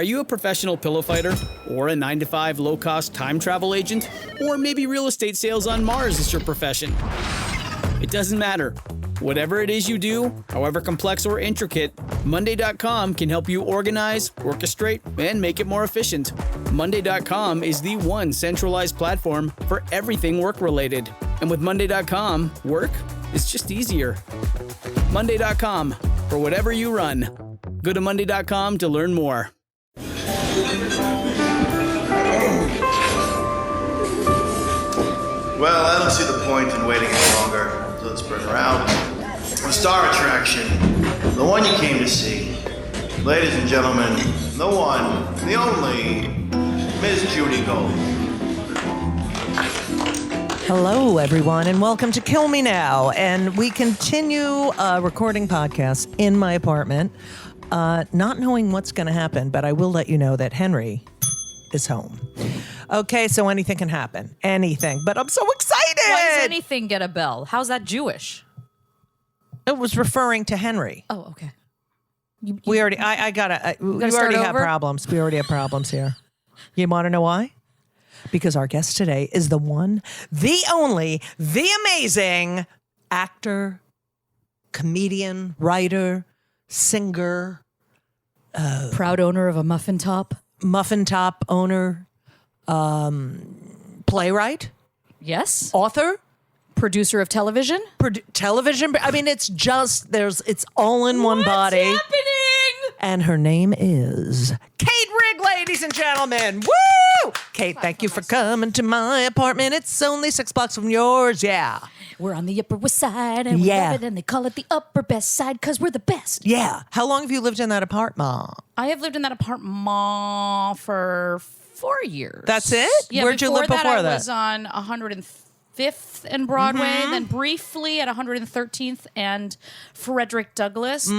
Are you a professional pillow fighter? Or a 9-to-5 low-cost time travel agent? Or maybe real estate sales on Mars is your profession? It doesn't matter. Whatever it is you do, however complex or intricate, Monday.com can help you organize, orchestrate, and make it more efficient. Monday.com is the one centralized platform for everything work-related. And with Monday.com, work is just easier. Monday.com, for whatever you run. Go to Monday.com to learn more. Well, I don't see the point in waiting any longer. So let's bring her out. The star attraction, the one you came to see. Ladies and gentlemen, the one, the only, Miss Judy Gold. Hello, everyone, and welcome to Kill Me Now. And we continue recording podcasts in my apartment, not knowing what's going to happen, but I will let you know that Henry is home. Okay, so anything can happen. Anything. But I'm so excited! Why does anything get a bell? How's that Jewish? It was referring to Henry. Oh, okay. We already have problems. We already have problems here. You want to know why? Because our guest today is the one, the only, the amazing actor, comedian, writer, singer. Proud owner of a muffin top owner, playwright, Yes. author, Producer of television. television. I mean, it's all in one body. What's happening? And her name is Kate Rigg, ladies and gentlemen. Woo! Kate, thank you for coming to my apartment. It's only 6 blocks from yours. Yeah. We're on the Upper West Side, and we love it, and they call it the Upper Best Side because we're the best. Yeah. How long have you lived in that apartment? I have lived in that apartment for 4 years. That's it? Yeah, Where'd you live before I that? was on 105th and Broadway, then briefly at 113th and Frederick Douglass.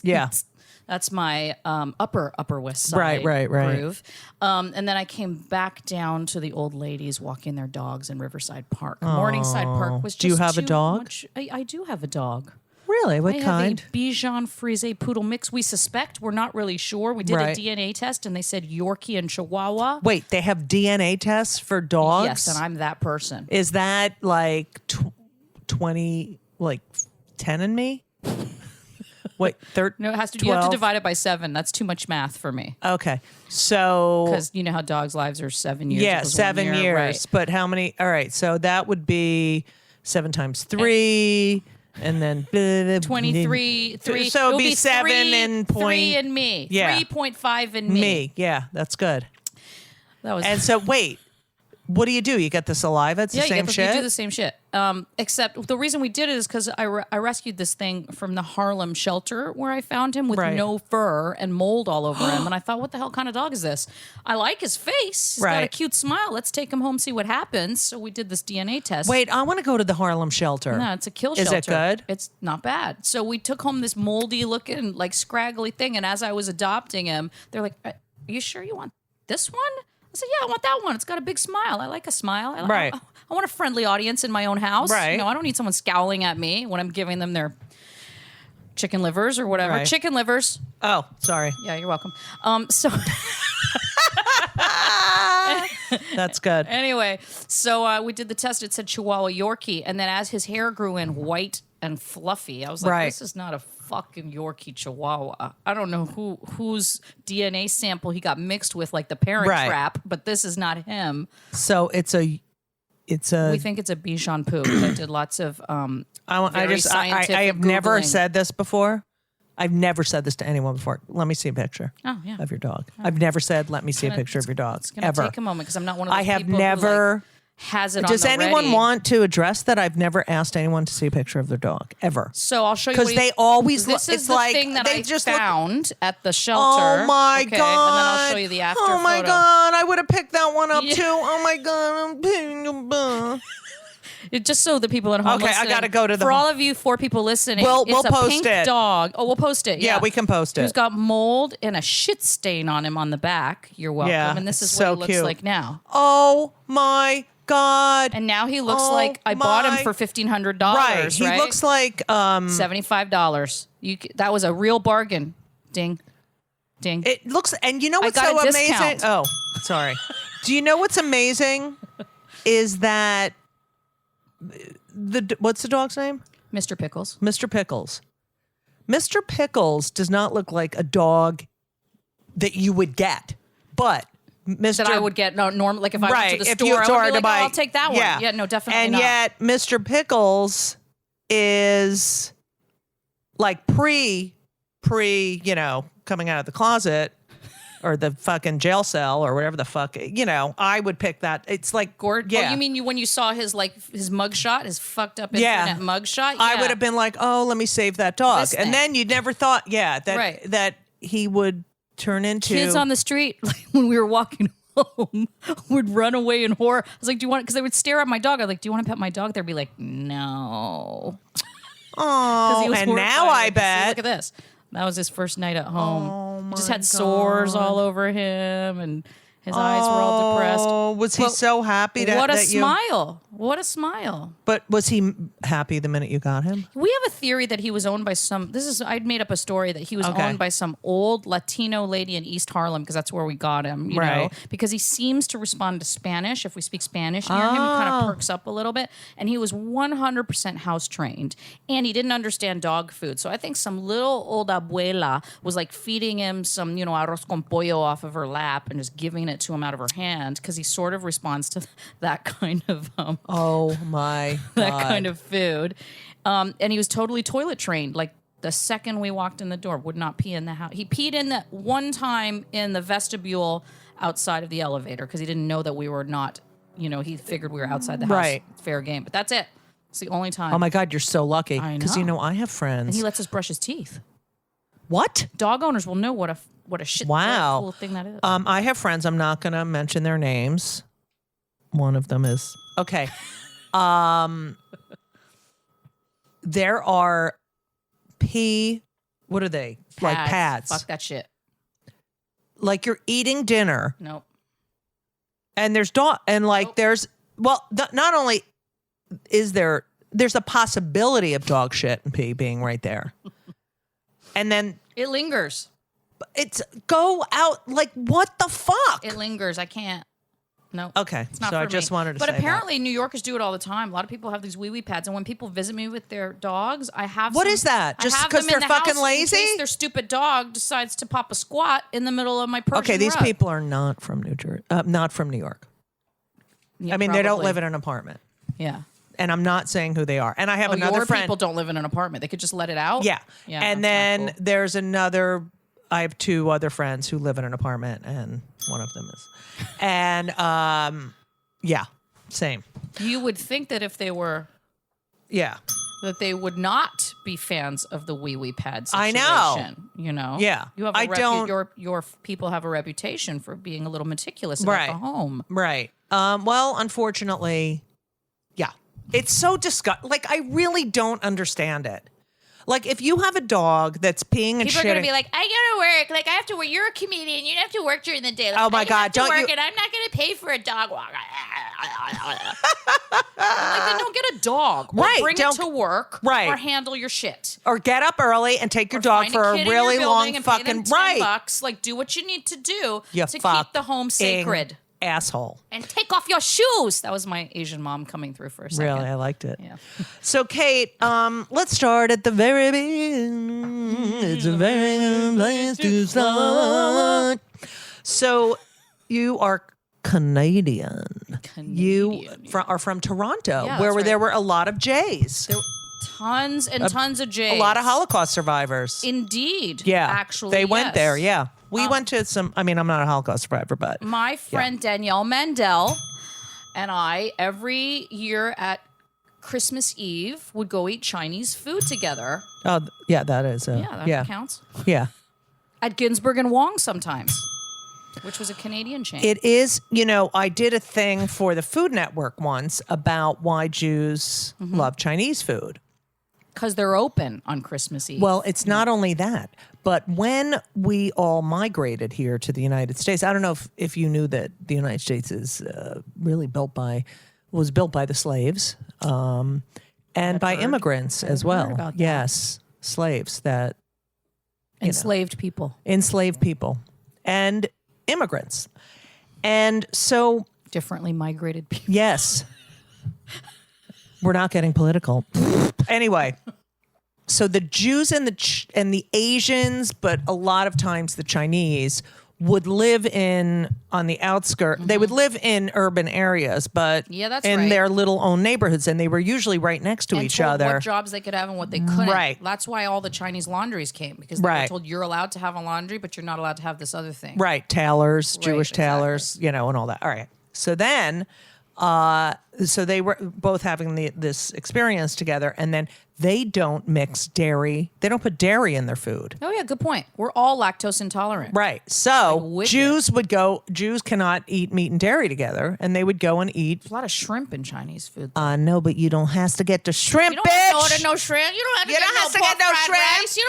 Yeah. That's my upper West Side Right. groove. And then I came back down to the old ladies walking their dogs in Riverside Park. Morningside Park was just Do you have a too dog? much- I do have a dog. Really? What I kind? have a Bichon Frise Poodle mix. We suspect. We're not really sure. We did Right. a DNA test, and they said Yorkie and Chihuahua. Wait, they have DNA tests for dogs? Yes, and I'm that person. Is that like 20, like 10 and me? Wait, No, it has to. You have to divide it by 7. That's too much math for me. Okay, so Because you know how dogs' lives are 7 years. yeah, equals 7 1 years. year, right. But how many? All right, so that would be 7 times 3, and then 23. 3. So it'd will be 7 and point. 3 and me. Yeah. 3.5 and me. Me. Yeah, that's good. That was. And so wait, what do? You get the saliva? It's the same shit. You do the same shit. Except the reason we did it is because I rescued this thing from the Harlem shelter where I found him with no fur and mold all over him. And I thought, what the hell kind of dog is this? I like his face. He's got a cute smile. Let's take him home, see what happens. So we did this DNA test. Wait, I want to go to the Harlem shelter. No, it's a kill shelter. Is it good? It's not bad. So we took home this moldy looking, like scraggly thing. And as I was adopting him, they're like, are you sure you want this one? I said, yeah, I want that one. It's got a big smile. I like a smile. I want a friendly audience in my own house. Right. You know, I don't need someone scowling at me when I'm giving them their chicken livers or whatever. Right. Chicken livers. Oh, sorry. Yeah, you're welcome. So That's good. anyway, so we did the test. It said Chihuahua Yorkie. And then as his hair grew in white and fluffy, I was like, this is not a fucking Yorkie Chihuahua. I don't know whose DNA sample he got mixed with, like the Parent Trap, but this is not him. So it's a. We think it's a Bichon poo. I did lots of. I have never said this before. I've never said this to anyone before. Let me see a picture of your dog. I've never said, let me see a picture of your dog. It's going to take a moment because I'm not one of those people never. Who, has it Does on the anyone ready. want to address that? I've never asked anyone to see a picture of their dog ever. So I'll show you because they always. This is it's the like thing that they I just found at the shelter. Oh my god! And then I'll show you the after. Oh my photo. god! I would have picked that one up too. Oh my god! I'm picking. Just so the people at home. Okay, listening, I gotta go to the. For all of you 4 people listening, we'll it's a post pink it. dog. Oh, we'll post it. Yeah, we can post it. Who's got mold and a shit stain on him on the back? You're welcome. Yeah, and this is so what he looks like now. Oh my god! And now he looks like I bought him for $1,500. Right, he looks like $75. That was a real bargain. Ding. Ding. It looks, and you know what's got so a amazing? discount. Oh, sorry. Do you know what's amazing? Is that what's the dog's name? Mr. Pickles. Mr. Pickles. Mr. Pickles does not look like a dog that you would get, but Mr. That I would get normal. Like if I went to the if store, you I would are be to like, buy, oh, I'll take that one. Yeah, no, definitely and not. yet Mr. Pickles is like pre, coming out of the closet or the fucking jail cell or whatever the fuck, I would pick that. It's like, Yeah. Oh, you mean when you saw his mugshot, his fucked up internet mugshot? Yeah. I would have been like, oh, let me save that dog. This And thing. then you never thought, that he would turn into Kids on the street, like, when we were walking home, would run away in horror. I was like, do you want, because they would stare at my dog. I was like, do you want to pet my dog? They'd be like, no. Oh, and now I bet. Look at this. That was his first night at home. Oh, He just my had sores all over him, and his eyes were all depressed. Oh, was he so happy to What a that smile. What a smile. But was he happy the minute you got him? We have a theory that he was owned by I'd made up a story that he was owned by some old Latino lady in East Harlem, because that's where we got him, you know, because he seems to respond to Spanish. If we speak Spanish near him, he kind of perks up a little bit. And he was 100% house trained, and he didn't understand dog food. So I think some little old abuela was like feeding him some, arroz con pollo off of her lap and just giving it to him out of her hand, because he sort of responds to that kind of Oh my that God. kind of food. And he was totally toilet trained. Like the second we walked in the door, would not pee in the house. He peed in that one time in the vestibule outside of the elevator, because he didn't know that we were not, he figured we were outside the house. Right. Fair game. But that's it. It's the only time. Oh my God, you're so lucky. I Because know. I have friends. And he lets us brush his teeth. What? Dog owners will know what a shit Wow. cool thing that is. I have friends. I'm not going to mention their names. One of them is okay. There are what are they? Like pads. Fuck that shit. Like you're eating dinner Nope. and there's there's not only is there's a possibility of dog shit and pee being right there. And then It lingers. it's go out like what the fuck? It lingers. I can't. No. Okay, It's not so for I just me. wanted to But say that. apparently New Yorkers do it all the time. A lot of people have these wee-wee pads, and when people visit me with their dogs, I have What some- is that? I Just have 'cause them in they're the fucking house lazy? In case their stupid dog decides to pop a squat in the middle of my Persian Okay, these rug. people are not from New Jersey, not from New York. Yeah, I mean, they don't probably. live in an apartment. Yeah. And I'm not saying who they are. And I have another your friend. people don't live in an apartment. They could just let it out. Yeah. Yeah. And that's then not cool. there's I have two other friends who live in an apartment, and one of them is. And yeah, same. You would think that if they were, Yeah. that they would not be fans of the wee-wee pad I situation. know. You Yeah. You have I don't- your people have a reputation for being a little meticulous about the home. Right. Well, unfortunately, yeah. It's so disgusting. Like, I really don't understand it. Like, if you have a dog that's peeing and People shitting. are going to be like, I gotta work. Like, I have to work. You're a comedian. You have to work during the day. Like, Oh, my I God, have to don't work, you- and I'm not going to pay for a dog walk. Like, then don't get a dog. Or Right, bring it don't- to work. Right. Or handle your shit. Or get up early and take your dog Find for a a kid in really your long building and pay fucking them $10. Like, do what you need to do You to keep the home fucking sacred. asshole. And take off your shoes. That was my Asian mom coming through for a second. Really, I liked it. Yeah. So, Kate, let's start at the very beginning. It's a very good place to start. So, you are Canadian. You are from Toronto, Yeah, where that's there right. were a lot of Jays, Tons and tons of J's. a lot of Holocaust survivors. Indeed. Yeah, Actually, they went yes. there. Yeah, we went to some. I mean, I'm not a Holocaust survivor, but My friend Danielle Mandel and I, every year at Christmas Eve, would go eat Chinese food together. oh, yeah, that is. Yeah, that counts. yeah. At Ginsberg and Wong sometimes, which was a Canadian chain. It is, I did a thing for the Food Network once about why Jews love Chinese food. Because they're open on Christmas Eve. Well, it's not only that, but when we all migrated here to the United States, I don't know if you knew that the United States is really was built by the slaves and by immigrants as well. about that. Yes, slaves that, Enslaved people. And immigrants. And so... differently migrated people. Yes. We're not getting political. Anyway, so the Jews and the Asians, but a lot of times the Chinese would live on the outskirts. They would live in urban areas, but in their little own neighborhoods, and they were usually right next to each other. What jobs they could have and what they couldn't. Right. That's why all the Chinese laundries came, because they were told you're allowed to have a laundry, but you're not allowed to have this other thing. Right. Tailors, Jewish tailors, and all that. All right. So then, so they were both having this experience together, and then they don't mix dairy. They don't put dairy in their food. Oh yeah, good point. We're all lactose intolerant. Right. So Jews cannot eat meat and dairy together, and they would go and eat. There's a lot of shrimp in Chinese food. No, but you don't have to get the shrimp, you don't bitch. have to order no shrimp. You don't have to get no shrimp. Rice. You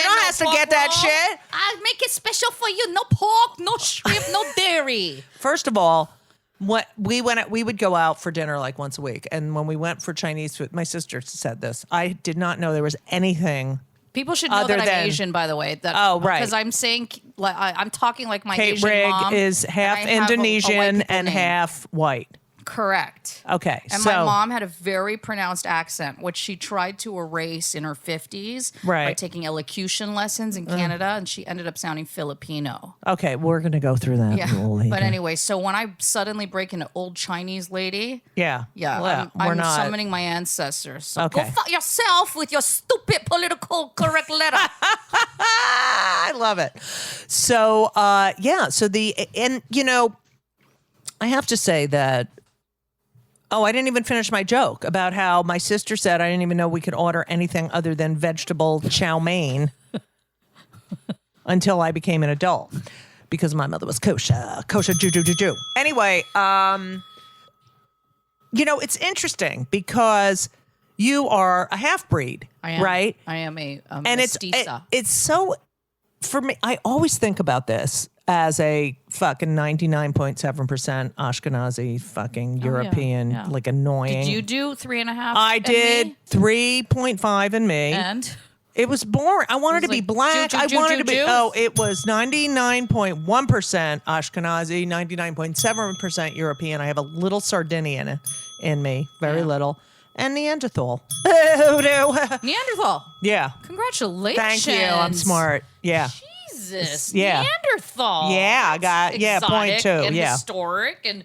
don't have to get that shit. I'll make it special for you. No pork, no shrimp, no dairy. First of all, we would go out for dinner like once a week, and when we went for Chinese food, my sister said this. I did not know there was anything. People should know that I'm Asian, by the way. Right, because I'm saying, I'm talking like my Kate Asian Rigg mom. is half Indonesian and half white. Correct. Okay. And my mom had a very pronounced accent, which she tried to erase in her 50s by taking elocution lessons in Canada, and she ended up sounding Filipino. Okay, we're going to go through that. Yeah. But anyway, so when I suddenly break into old Chinese lady, I'm summoning my ancestors. So go fuck yourself with your stupid political correct letter. I love it. So, I have to say that. Oh, I didn't even finish my joke about how my sister said I didn't even know we could order anything other than vegetable chow mein until I became an adult, because my mother was kosher Jew. Anyway, it's interesting because you are a half-breed, right? I am a and mestiza. It's so, for me, I always think about this as a fucking 99.7% Ashkenazi fucking European, like annoying. Did you do 3.5? I did 3.5 in me. And? It was boring. I wanted to be black. I wanted to be, it was 99.1% Ashkenazi, 99.7% European. I have a little Sardinian in me, very little. And Neanderthal. Neanderthal. Yeah. Congratulations. Thank you. I'm smart. Yeah. Jesus. Neanderthal. Yeah, I got exotic 0.2. And yeah. Historic and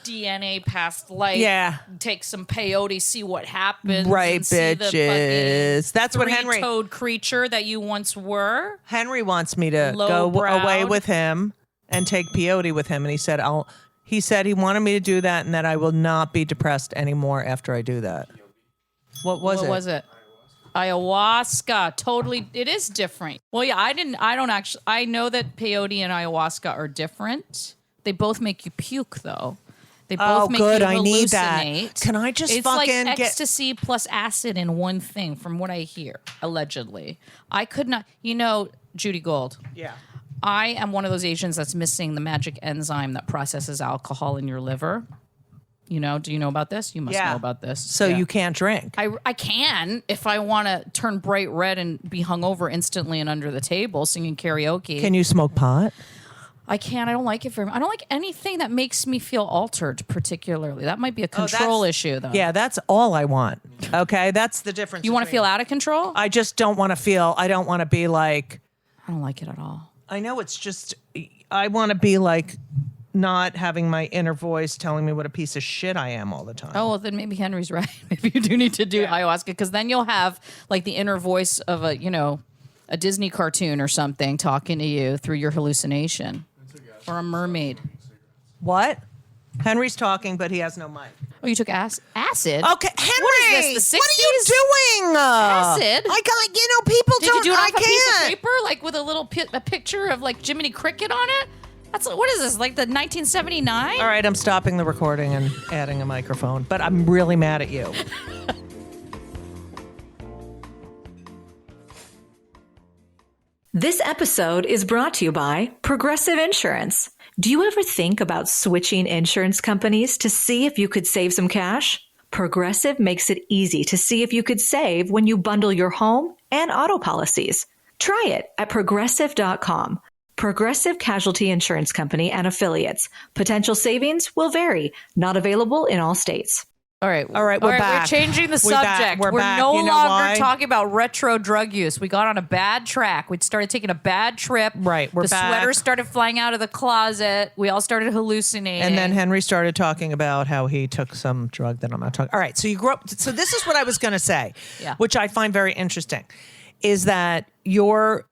DNA past life. Yeah. Take some peyote, see what happens. Right, and bitches. That's what Henry. Three-toed creature that you once were. Henry wants me to go away with him and take peyote with him, and he said he wanted me to do that, and that I will not be depressed anymore after I do that. What was it? Ayahuasca. Totally. It is different. Well, yeah, I know that peyote and ayahuasca are different. They both make you puke, though. They both make you hallucinate. I need that. Can I just it's fucking like ecstasy plus acid in one thing, from what I hear, allegedly. I could not, Judy Gold. Yeah. I am one of those Asians that's missing the magic enzyme that processes alcohol in your liver. Do you know about this? You must know about this. So you can't drink. I can if I want to turn bright red and be hungover instantly and under the table singing karaoke. Can you smoke pot? I can. I don't like it very much. I don't like anything that makes me feel altered particularly. That might be a control issue, though. Yeah, that's all I want. Okay, that's the difference. You want to feel out of control? I just don't want to feel. I don't want to be like. I don't like it at all. I know it's just. I want to be like. Not having my inner voice telling me what a piece of shit I am all the time. Oh, well, then maybe Henry's right. Maybe you do need to do ayahuasca, because then you'll have like the inner voice of a Disney cartoon or something talking to you through your hallucination. Or a mermaid. What? Henry's talking, but he has no mic. Oh, you took acid? Okay, Henry! What is this, the 60s? What are you doing? Acid? I got, people Did don't, you do it I off a piece can't. of paper, like with a picture of like Jiminy Cricket on it? What is this, like the 1979? All right, I'm stopping the recording and adding a microphone, but I'm really mad at you. This episode is brought to you by Progressive Insurance. Do you ever think about switching insurance companies to see if you could save some cash? Progressive makes it easy to see if you could save when you bundle your home and auto policies. Try it at Progressive.com. Progressive Casualty Insurance Company and Affiliates. Potential savings will vary. Not available in all states. All right, we're back. We're changing the We're back. subject. We're back. no You know longer why? talking about retro drug use. We got on a bad track. We started taking a bad trip. Right, we're the back. sweater started flying out of the closet. We all started hallucinating. And then Henry started talking about how he took some drug that I'm not talking. All right, so you grew up. So this is what I was going to say, which I find very interesting, is that you're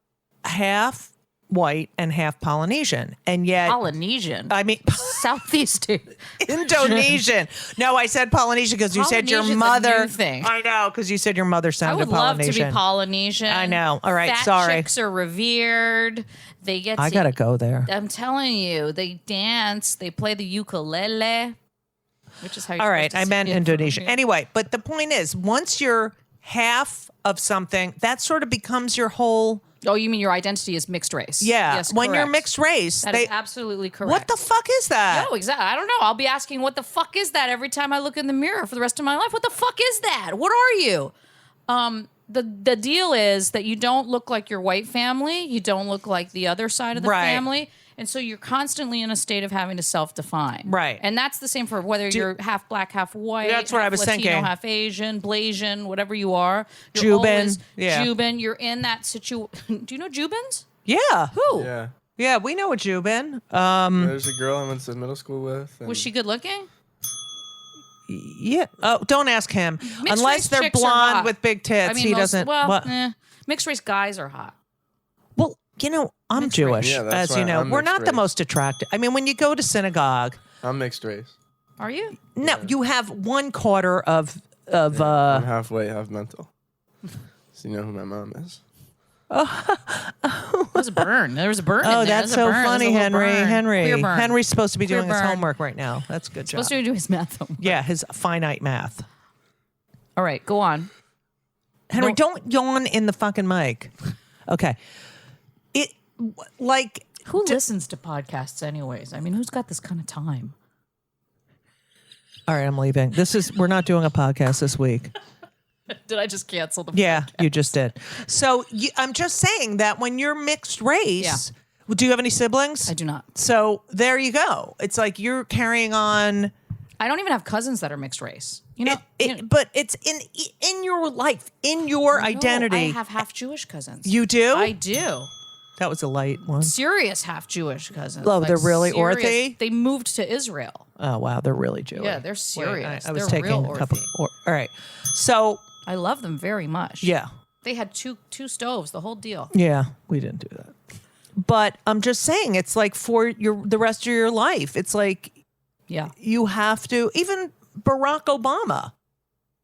half white and half Polynesian, and yet Polynesian. I mean, Southeast Indonesian. No, I said Polynesian because you said your Polynesian's a mother. new thing. I know, because you said your mother I sounded would love Polynesian. to be Polynesian. I know. All right, Fat sorry. chicks are revered. They get. I gotta go there. I'm telling you, they dance. They play the ukulele, which is how. You're All right, supposed to I meant say it. Indonesian. Anyway, but the point is, once you're half of something, that sort of becomes your whole. Oh, you mean your identity is mixed race? Yeah, Yes, when you're correct. mixed race, That is absolutely correct. What the fuck is that? No, exactly. I don't know. I'll be asking, what the fuck is that every time I look in the mirror for the rest of my life? What the fuck is that? What are you? The deal is that you don't look like your white family. You don't look like the other side of the Right. family. And so you're constantly in a state of having to self-define. Right. And that's the same for whether you're half black, half white. That's what I half was Latino, thinking. half Asian, Blasian, whatever you are. You're Jubin. always Yeah. Jubin. You're in that situation. Do you know Jubins? Yeah. Who? Yeah, we know a Jubin. There's a girl I went to middle school with. and- Was she good looking? Yeah. Oh, don't ask him. Mixed Unless race they're chicks are blonde hot. with big tits, I mean, he most- doesn't. Well, what? mixed race guys are hot. Well, you know, I'm Mixed race. Jewish, Yeah, that's as you why know. I'm We're mixed not the race. most attractive. I mean, when you go to synagogue, I'm mixed race. Are you? no, you have 1/4 of I'm half white, half mental. So you know who my mom is. There was a burn. There was a burn. Oh, in there. that's There's a so burn. funny, There's a little Henry. burn. Clear burn. Henry's supposed to be Clear doing his burn. homework right now. That's a good job. Supposed to do his math homework. Yeah, his finite math. All right, go on. Henry, No. don't yawn in the fucking mic. Okay. Who listens to podcasts anyways? I mean, who's got this kind of time? All right, I'm leaving. We're not doing a podcast this week. Did I just cancel the Yeah, you just did. So I'm just saying that when you're mixed race, do you have any siblings? I do not. So there you go. It's like you're carrying on. I don't even have cousins that are mixed race. You know, But it's in your life, in your identity. I have half Jewish cousins. You do? I do. That was a light one. Serious half Jewish cousins. Oh, they're really serious. orthy? They moved to Israel. Oh wow, they're really Jewish. Yeah, they're serious. I was They're taking real a couple. orthy. All right. So I love them very much. yeah, They had two stoves, the whole deal. yeah, we didn't do that. But I'm just saying, it's like for the rest of your life, it's like Yeah. you have to. Even Barack Obama.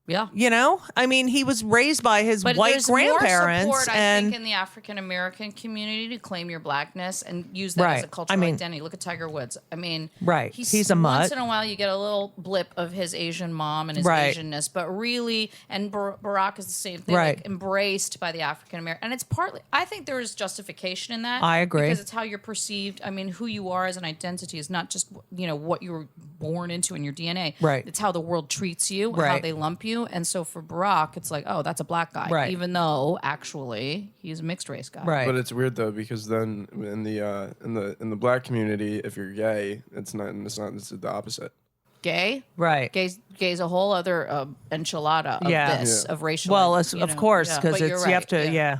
Yeah. You know, I mean, he was raised by his But white there's grandparents, more support, I and think, in the African American community to claim your blackness and use that as Right. a cultural I mean- identity. Look at Tiger Woods. I mean, Right. He's a once mutt. in a while you get a little blip of his Asian mom and his Right. Asianness, but really, and Barack is the same thing, Right. like embraced by the African American, and it's partly. I think there is justification in that. I agree. because it's how you're perceived. I mean, who you are as an identity is not just what you were born into in your DNA. Right. It's how the world treats you, and how Right. they lump you, and so for Barack, it's like, oh, that's a black guy, Right. even though actually he's a mixed race guy. right. But it's weird though because then in the black community, if you're gay, it's the opposite. Gay, right. gay's a whole other enchilada of Yeah. this Yeah. of racial. Well, you of know, course, yeah. because But you're you have right, to. Yeah.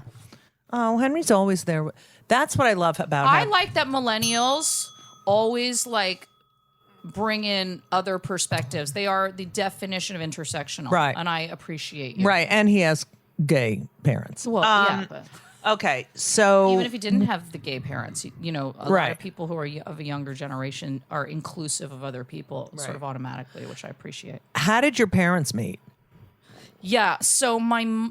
Oh, Henry's always there. That's what I love about I him. like that millennials always like bring in other perspectives. They are the definition of intersectional, Right. And I appreciate you. Right, and he has gay parents. Well, yeah, but Okay, so even if he didn't have the gay parents, a lot Right. of people who are of a younger generation are inclusive of other people sort of automatically, which I appreciate. how did your parents meet? Yeah. So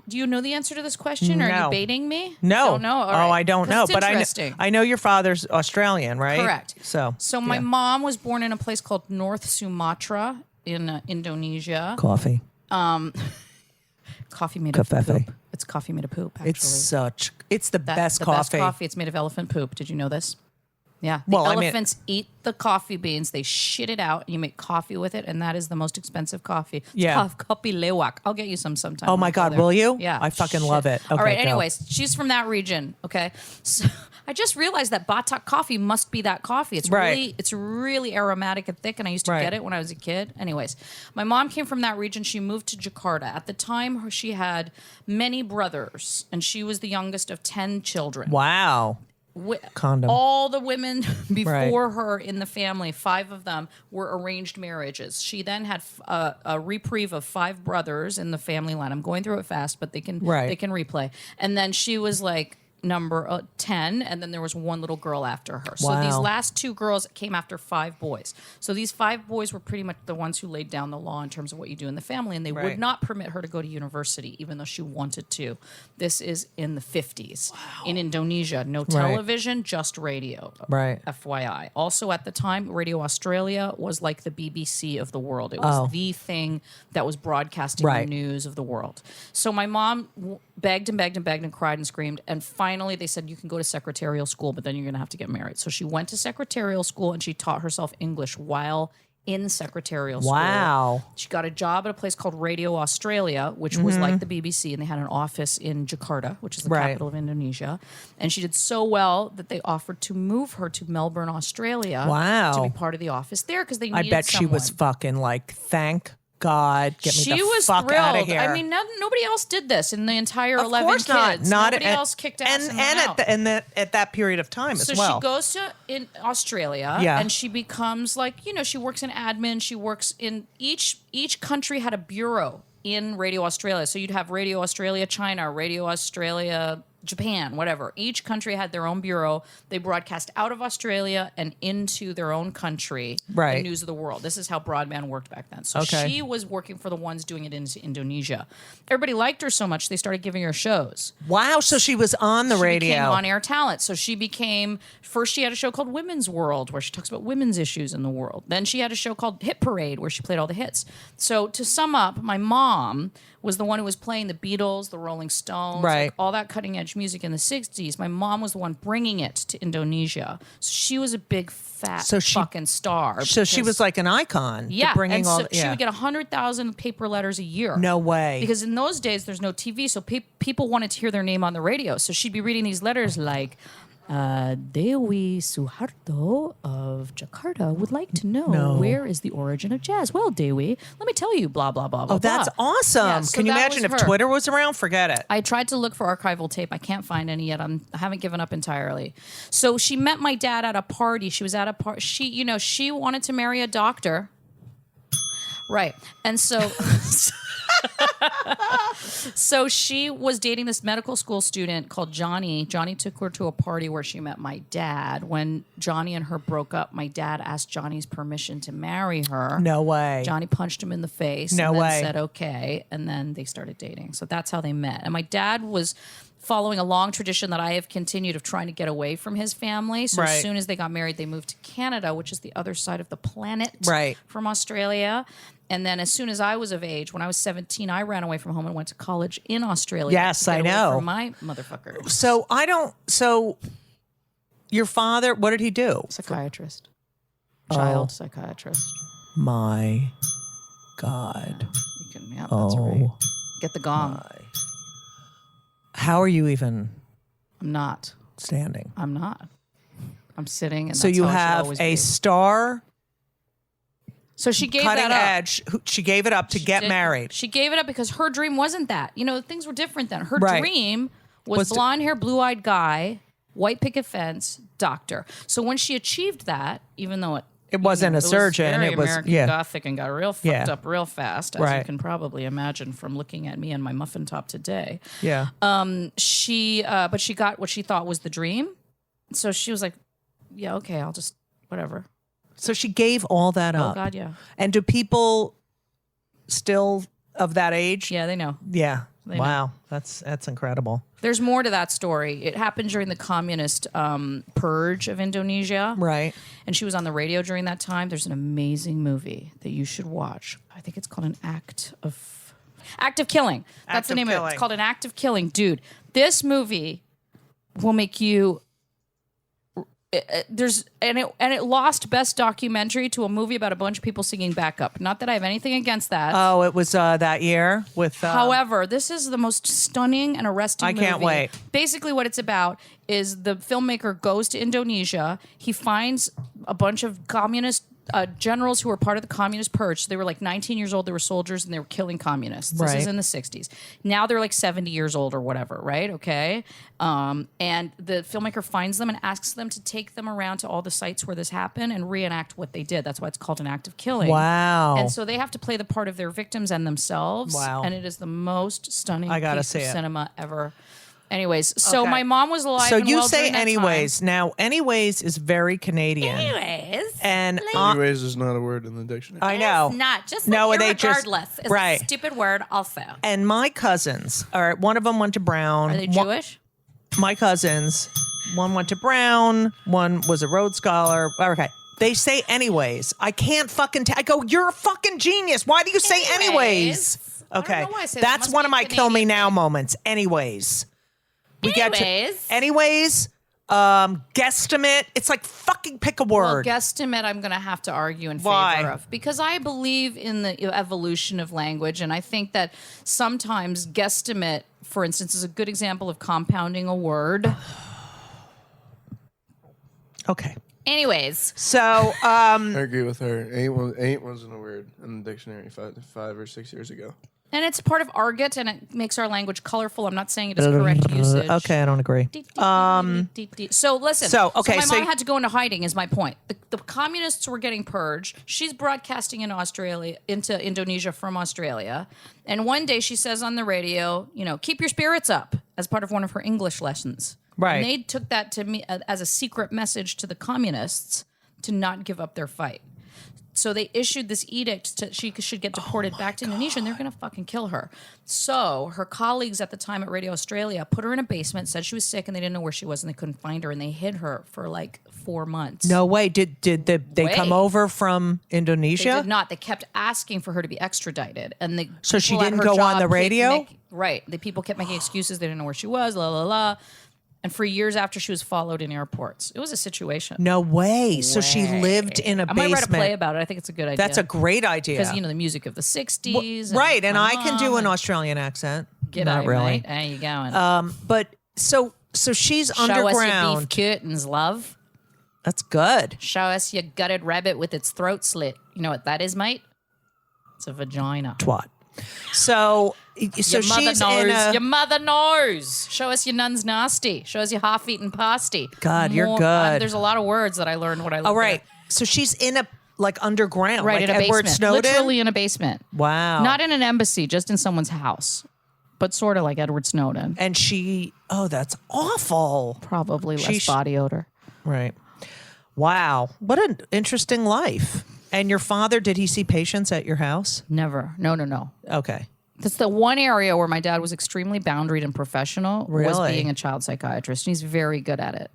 do you know the answer to this question? Or are No. you baiting me? No. Don't know. All Oh, right. I don't 'Cause know. it's But interesting. I know your father's Australian, right? Correct. So my yeah. mom was born in a place called North Sumatra in Indonesia. coffee. Coffee made of Covfefe. poop. It's coffee made of poop. Actually, It's the best the coffee. best coffee. It's made of elephant poop. Did you know this? Yeah. The elephants eat the coffee beans. They shit it out, and you make coffee with it, and that is the most expensive coffee. Yeah. Kopi Lewak. I'll get you some sometime. Oh my God, will you? Yeah. I fucking love it. Okay, All right. go. Anyways, she's from that region. Okay. So I just realized that Batak coffee must be that coffee. It's really aromatic and thick, and I used to get it when I was a kid. Anyways, my mom came from that region. She moved to Jakarta. At the time, she had many brothers, and she was the youngest of 10 children. Wow. Condom. All the women before her in the family, 5 of them were arranged marriages. She then had a reprieve of 5 brothers in the family line. I'm going through it fast, but they can replay. And then she was like number 10, and then there was one little girl after her. So these last 2 girls came after 5 boys. So these 5 boys were pretty much the ones who laid down the law in terms of what you do in the family, and they would not permit her to go to university, even though she wanted to. This is in the 50s. In Indonesia, no television, just radio. FYI. Also at the time, Radio Australia was like the BBC of the world. It was the thing that was broadcasting the news of the world. So my mom begged and begged and begged and cried and screamed, and finally they said, you can go to secretarial school, but then you're going to have to get married. So she went to secretarial school, and she taught herself English while in secretarial school. Wow. She got a job at a place called Radio Australia, which was like the BBC, and they had an office in Jakarta, which is the capital of Indonesia. And she did so well that they offered to move her to Melbourne, Australia to be part of the office there, because they needed I bet someone. she was fucking like, thank God, get me she the was fuck thrilled. out of here. I mean, nobody else did this in the entire 11 course kids. Not Nobody else kicked ass at that period of time as well. So she goes to in Australia, and she becomes like, she works in admin. She works in each country had a bureau in Radio Australia. So you'd have Radio Australia China, Radio Australia Japan, whatever. Each country had their own bureau. They broadcast out of Australia and into their own country the news of the world. This is how broadband worked back then. So she was working for the ones doing it in Indonesia. Everybody liked her so much, they started giving her shows. Wow, so she was on the radio. She became on-air talent. So she became, first she had a show called Women's World, where she talks about women's issues in the world. Then she had a show called Hit Parade, where she played all the hits. So to sum up, my mom was the one who was playing the Beatles, the Rolling Stones, like all that cutting-edge music in the 60s. My mom was the one bringing it to Indonesia. So she was a big, fat fucking star. So she was like an icon. Yeah, bringing and she would get 100,000 paper letters a year. No way. Because in those days, there's no TV, so people wanted to hear their name on the radio. So she'd be reading these letters like, Dewi Suharto of Jakarta would like to know where is the origin of jazz. Well, Dewi, let me tell you, blah, blah, blah, blah. Oh, that's awesome. Yeah, so can you imagine if Twitter was around? Forget it. I tried to look for archival tape. I can't find any yet. I haven't given up entirely. So she met my dad at a party. She was at a party. She wanted to marry a doctor. Right. And so... So she was dating this medical school student called Johnny. Johnny took her to a party where she met my dad. When Johnny and her broke up, my dad asked Johnny's permission to marry her. No way. Johnny punched him in the face. No and then way. said okay, and then they started dating. So that's how they met. And my dad was following a long tradition that I have continued of trying to get away from his family. So as soon as they got married, they moved to Canada, which is the other side of the planet from Australia. And then as soon as I was of age, when I was 17, I ran away from home and went to college in Australia. Yes, I know. From my motherfuckers. So your father, what did he do? Psychiatrist. Child psychiatrist. My God. That's right. Get the gong. How are you even I'm not. standing? I'm not. I'm sitting. And So that's you how I should have always a be. star... So she gave cutting that up. edge. She gave it up to get married. She gave it up because her dream wasn't that. Things were different then. Her dream was to- blonde hair, blue eyed guy, white picket fence, doctor. So when she achieved that, even though it wasn't a surgeon, very it was American Gothic and got real fucked Yeah. up real fast, as you can probably imagine from looking at me and my muffin top today. Yeah. But she got what she thought was the dream. So she was like, yeah, okay, I'll just whatever. So she gave all that up. Oh God, yeah. And do people still of that age? Yeah, they know. Yeah. They Wow. That's incredible. There's more to that story. It happened during the communist purge of Indonesia. Right. And she was on the radio during that time. There's an amazing movie that you should watch. I think it's called Act of Killing. That's the name of it. It's called An Act of Killing. Dude, this movie will make you... it lost best documentary to a movie about a bunch of people singing backup. Not that I have anything against that. Oh, it was that year with. However, this is the most stunning and arresting movie. I can't wait. Basically, what it's about is the filmmaker goes to Indonesia. He finds a bunch of communist generals who were part of the communist purge. They were like 19 years old. They were soldiers and they were killing communists. This Right. is in the 60s. Now they're like 70 years old or whatever, right? Okay. And the filmmaker finds them and asks them to take them around to all the sites where this happened and reenact what they did. That's why it's called an act of killing. Wow. And so they have to play the part of their victims and themselves. Wow. And it is the most stunning I gotta piece see of it. cinema ever. Anyways, so Okay. my mom was alive. So and you well say during that anyways. Now, anyways is very Canadian. Anyways. And Anyways is not a word in the dictionary. I know. It's not. Just No, like they just- irregardless is right. a stupid word also. And my cousins, all right, one of them went to Brown. Are they Jewish? My cousins, one went to Brown, one was a Rhodes Scholar. Okay. They say anyways. I can't fucking I go, you're a fucking genius. Why do you say anyways? I don't Okay. know why I say that. That's Must one be of a my kill me Canadian now thing. moments. Anyways. We get Anyways. to anyways, guesstimate. It's like fucking pick a Well, word. guesstimate, I'm going to have to argue in Why? favor of. Because I believe in the evolution of language. And I think that sometimes guesstimate, for instance, is a good example of compounding a word. Okay. Anyways. So, I agree with her. Ain't wasn't a word in the dictionary 5 or 6 years ago. And it's part of argot, and it makes our language colorful. I'm not saying it is correct usage. okay, I don't agree. So listen. So, okay, my so mom had to go into hiding. Is my point. The communists were getting purged. She's broadcasting in Australia into Indonesia from Australia, and one day she says on the radio, keep your spirits up as part of one of her English lessons. Right. And they took that to me as a secret message to the communists to not give up their fight. So they issued this edict she should get deported back to Indonesia, and they're going to fucking kill her. So her colleagues at the time at Radio Australia put her in a basement, said she was sick, and they didn't know where she was, and they couldn't find her, and they hid her for like 4 months. no way. Did they come over from Indonesia? They did not. They kept asking for her to be extradited, and So she people at didn't her go on job the radio? Right. The people kept making excuses. They didn't know where she was. La la la. And for years after, she was followed in airports. It was a situation. No way. So she lived in a I basement. might write a play about it. I think it's a good idea. That's a great idea. because the music of the '60s, right, and my I can do mom an Australian accent. G'day, Not really. mate. How you going? But so she's Show us your underground. beef curtains, love. That's good. Show us your gutted rabbit with its throat slit. You know what that is, mate? It's a vagina. Twat. So Your mother she's knows. in a. Your mother knows. Show us your nun's nasty. Show us your half-eaten pasty. God, you're good. There's a lot of words that I learned when I lived All right. there. So she's in a underground, Right, like in a Edward basement. Snowden. Literally in a basement. Wow. Not in an embassy, just in someone's house. But sort of like Edward Snowden. And she. Oh, that's awful. Probably less She's- body odor. Right. Wow. What an interesting life. And your father, did he see patients at your house? Never. No. Okay. That's the one area where my dad was extremely boundaried and professional was Really? being a child psychiatrist. And he's very good at it.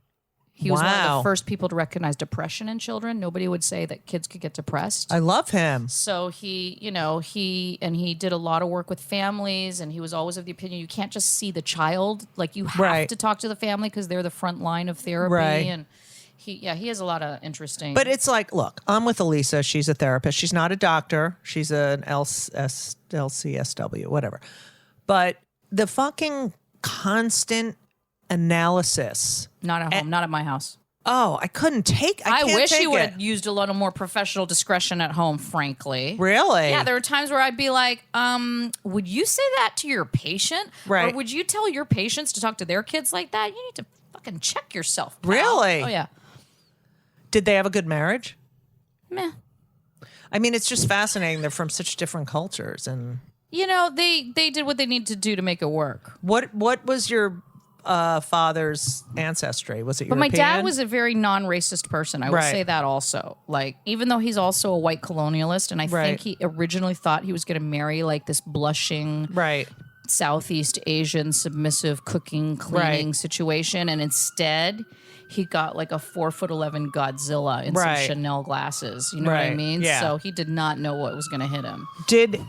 He was one of Wow. the first people to recognize depression in children. Nobody would say that kids could get depressed. I love him. So he did a lot of work with families, and he was always of the opinion you can't just see the child. Like you have Right. to talk to the family because they're the front line of therapy. Right. And he has a lot of interesting. But it's like, look, I'm with Elisa. She's a therapist. She's not a doctor. She's an LCSW, whatever. But the fucking constant analysis. not at home, not at my house. Oh, I couldn't take. I I can't wish take he would it. have used a little more professional discretion at home, frankly. Really? Yeah, there were times where I'd be like, would you say that to your patient? Right. Or would you tell your patients to talk to their kids like that? You need to fucking check yourself, pal. Really? Oh, yeah. Did they have a good marriage? Meh. I mean, it's just fascinating. They're from such different cultures. And They did what they needed to do to make it work. what was your father's ancestry? Was it But European? my dad was a very non-racist person. I would Right. say that also. Like, even though he's also a white colonialist, and I Right. think he originally thought he was going to marry like this blushing right. Southeast Asian submissive cooking, cleaning Right. situation, and instead he got like a 4'11" Godzilla in Right. some Chanel glasses. You know what I Right. mean? Yeah. So he did not know what was going to hit him. Did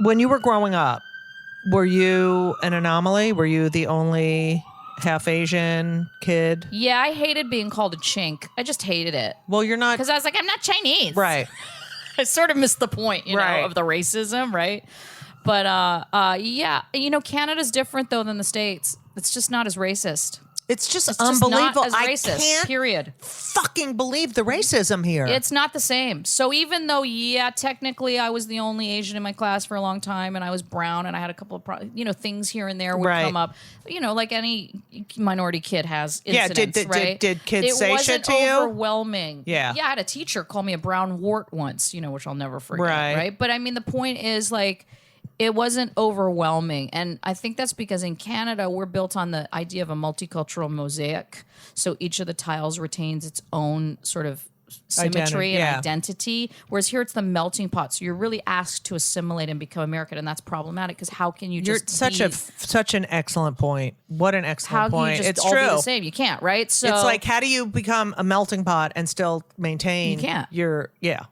when you were growing up, were you an anomaly? Were you the only half Asian kid. Yeah, I hated being called a chink. I just hated it. Well, you're not. Because I was like, I'm not Chinese. Right. I sort of missed the point, Right. of the racism, right? But yeah, Canada's different though than the States. It's just not as racist. It's just It's just unbelievable. not as racist, I can't period. fucking believe the racism here. It's not the same. So even though, technically I was the only Asian in my class for a long time, and I was brown, and I had a couple of things here and there would come up. Like any minority kid has incidents, right? Did kids say shit to you? It wasn't overwhelming. Yeah. I had a teacher call me a brown wart once, which I'll never forget. Right. But I mean, the point is it wasn't overwhelming. And I think that's because in Canada, we're built on the idea of a multicultural mosaic. So each of the tiles retains its own sort of symmetry and identity. Whereas here it's the melting pot. So you're really asked to assimilate and become American. And that's problematic because how can you just such an excellent point. What an excellent point. It's it's all true. be the same. You can't, right? So it's like, how do you become a melting pot and still maintain You can't.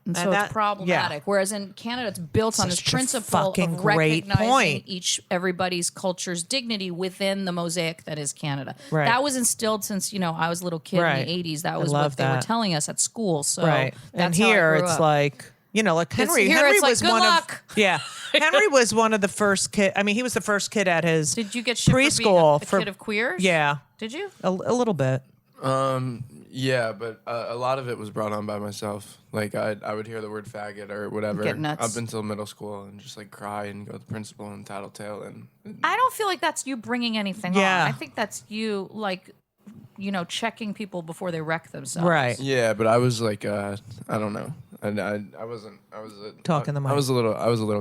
And so it's problematic. Whereas in Canada, it's built on this Such a principle fucking of great recognizing point. everybody's culture's dignity within the mosaic that is Canada. Right. That was instilled since I was a little kid in the 80s. That was love what they were that. telling us at school. So Right. that's And how I here grew it's up. like, Henry. Here Henry it's like, was good one luck. of Henry was one of the first kid. I mean, he was the first kid at his Did you get shit preschool for being a kid of queers? Yeah, Did you? a little bit. Yeah, but a lot of it was brought on by myself. Like I would hear the word faggot or whatever Get nuts. up until middle school and just like cry and go to the principal and tattletale and I don't feel like that's you bringing anything Yeah. on. I think that's you checking people before they wreck themselves. Right. yeah. But I was like I don't know. I wasn't. I was Talking the mic. I was a little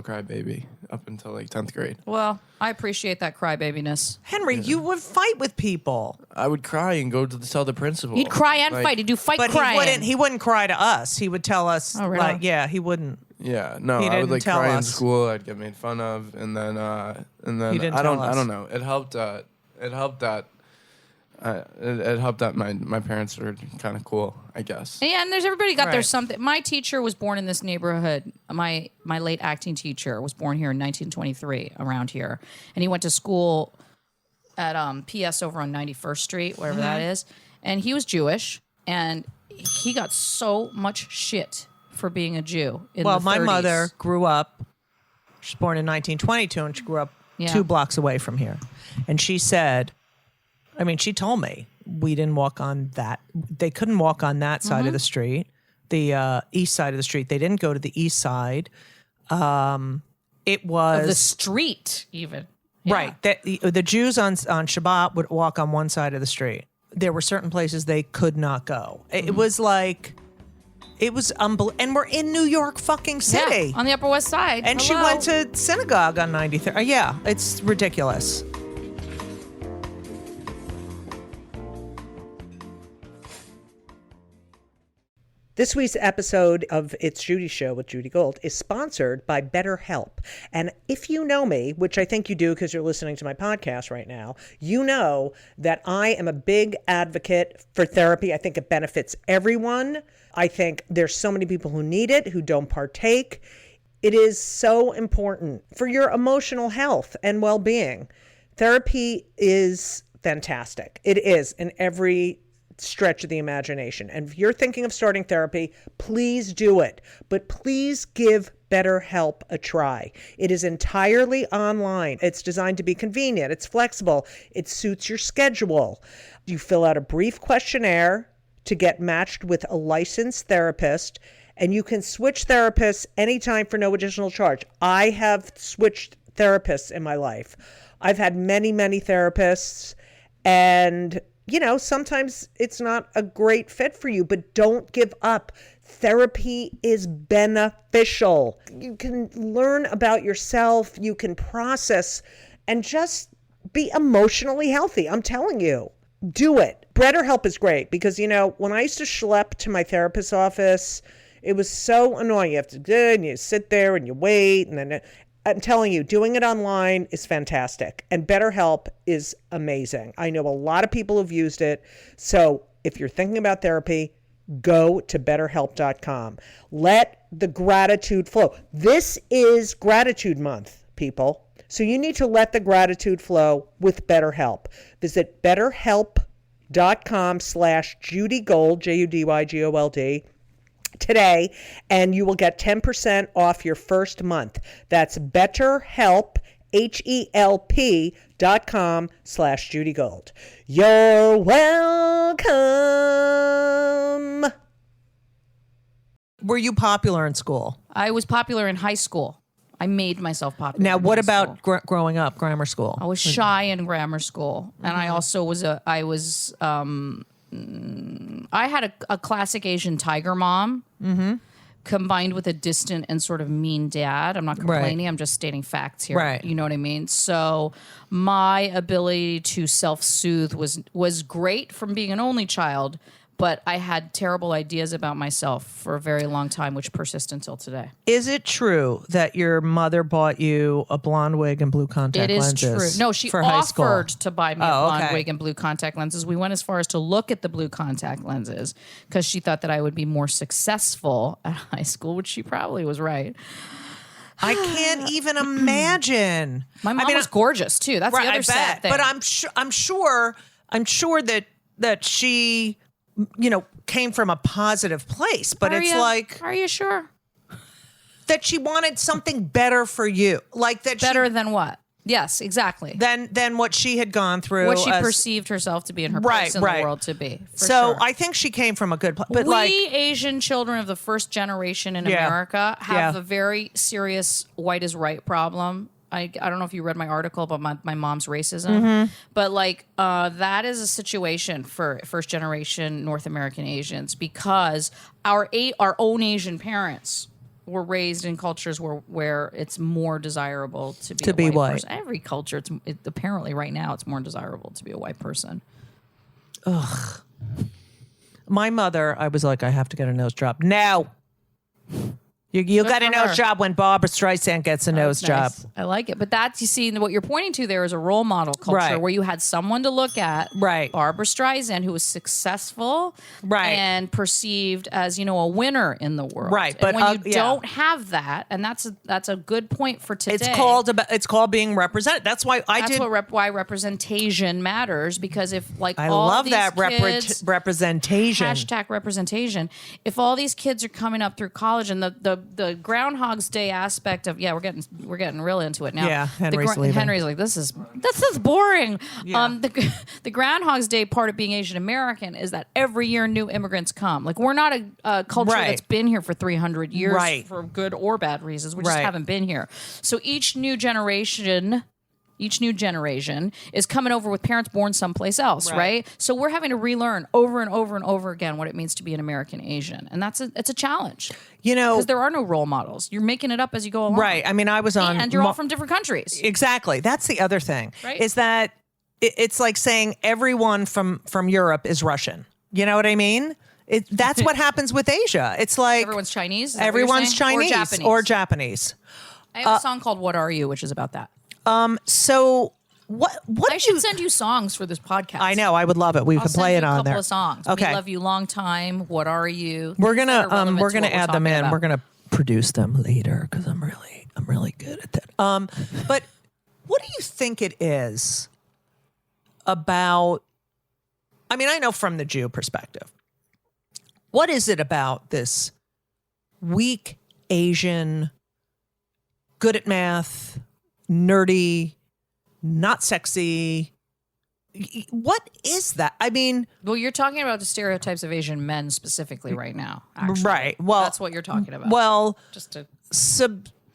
crybaby up until like 10th grade. Well, I appreciate that crybabyness. Henry, you would fight with people, I would cry and go to tell the principal. He'd cry and Like, fight. He'd do fight but crying. he wouldn't cry to us. He would tell us, Oh, really? he wouldn't. Yeah, no, He I didn't would like tell cry in us. school. I'd get made fun of, and then He didn't I tell don't us. know. It helped that it helped that my parents were kind of cool, I guess. Yeah, and everybody got their Right. something. My teacher was born in this neighborhood. My late acting teacher was born here in 1923, around here, and he went to school at PS over on 91st Street, wherever that is. And he was Jewish, and he got so much shit for being a Jew. Well, the my 30s. mother grew up. She was born in 1922, and she grew up 2 blocks away from here. And she said, she told me we didn't walk on that. They couldn't walk on that side of the street, the east side of the street. They didn't go to the east side. It was of the street, even. Yeah. right. The Jews on Shabbat would walk on one side of the street. There were certain places they could not go. It was like, it was unbelievable. And we're in New York fucking City. Yeah, on the Upper West Side. And she Hello. went to synagogue on 93rd. Yeah, it's ridiculous. This week's episode of It's Judy Show with Judy Gold is sponsored by BetterHelp. And if you know me, which I think you do because you're listening to my podcast right now, you know that I am a big advocate for therapy. I think it benefits everyone. I think there's so many people who need it, who don't partake. It is so important for your emotional health and well-being. Therapy is fantastic. It is in every stretch of the imagination. And if you're thinking of starting therapy, please do it. But please give BetterHelp a try. It is entirely online. It's designed to be convenient. It's flexible. It suits your schedule. You fill out a brief questionnaire to get matched with a licensed therapist, and you can switch therapists anytime for no additional charge. I have switched therapists in my life. I've had many, many therapists, and sometimes it's not a great fit for you, but don't give up. Therapy is beneficial. You can learn about yourself, you can process, and just be emotionally healthy. I'm telling you, do it. BetterHelp is great because, when I used to schlep to my therapist's office, it was so annoying. You have to do it, and you sit there and you wait, and then I'm telling you, doing it online is fantastic. And BetterHelp is amazing. I know a lot of people who've used it. So if you're thinking about therapy, go to BetterHelp.com. Let the gratitude flow. This is Gratitude Month, people. So you need to let the gratitude flow with BetterHelp. Visit betterhelp.com/Judy Gold, JudyGold, today, and you will get 10% off your first month. That's BetterHelp, HELP.com/Judy Gold. You're welcome. Were you popular in school? I was popular in high school. I made myself popular. Now, in what high about school. growing up, grammar school? I was shy in grammar school, and I also was I had a classic Asian tiger mom, combined with a distant and sort of mean dad. I'm not complaining. I'm just stating facts here. Right. You know what I mean? So my ability to self-soothe was great from being an only child, but I had terrible ideas about myself for a very long time, which persist until today. Is it true that your mother bought you a blonde wig and blue contact lenses? It is true. No, she for high school? offered to buy me a blonde okay. wig and blue contact lenses. We went as far as to look at the blue contact lenses because she thought that I would be more successful at high school, which she probably was right. I can't even imagine. My mom was gorgeous too. That's the other sad thing. But I'm sure that she, came from a positive place. But Are you sure? That she wanted something better for you, like that. Better than what? Yes, exactly. Than what she had gone through. What she perceived herself to be in her place in the world to be. So sure. I think she came from a good place. But we Asian children of the first generation in America have a very serious white is right problem. I don't know if you read my article about my mom's racism, but that is a situation for first generation North American Asians because our own Asian parents were raised in cultures where it's more desirable to be a white person. Every culture, apparently right now it's more desirable to be a white person. Ugh. My mother, I was like, I have to get a nose job. No. You got a nose job when Barbara Streisand gets a nose job. I like it. But that's, you see, what you're pointing to there is a role model culture where you had someone to look at, Barbara Streisand, who was successful and perceived as, a winner in the world. Right. But when you don't have that, and that's a good point for today. It's called being represented. That's why why representation matters, because if I all love these that kids, representation. #representation. If all these kids are coming up through college and the Groundhog's Day aspect of we're getting real into it now. Yeah, Henry's leaving. Henry's like this is boring. Yeah. The Groundhog's Day part of being Asian American is that every year new immigrants come. Like we're not a culture that's been here for 300 years for good or bad reasons. We just haven't been here. So each new generation is coming over with parents born someplace else, right? So we're having to relearn over and over and over again what it means to be an American Asian, and it's a challenge. Because there are no role models. You're making it up as you go along. Right. I mean, I was on... And you're all from different countries. Exactly. That's the other thing. Right? Is that it's like saying everyone from Europe is Russian. You know what I mean? That's what happens with Asia. It's like... Everyone's Chinese? Everyone's Chinese. Or Japanese. I have a song called What Are You, which is about that. So... What I should send you songs for this podcast. I know, I would love it. We could play it on there. A couple of songs. Okay. We Love You Long Time. What Are You? We're gonna add them in. About. We're gonna produce them later because I'm really good at that. But what do you think it is about? I mean, I know from the Jew perspective. What is it about this weak Asian, good at math, nerdy, not sexy? What is that? I mean... Well, you're talking about the stereotypes of Asian men specifically right now. Actually. Right. Well... That's what you're talking about. Well... Just to...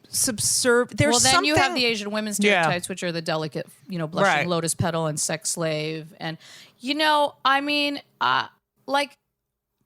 Subserve... There's then something... you have the Asian women stereotypes, which are the delicate, blushing lotus petal and sex slave. And, I mean,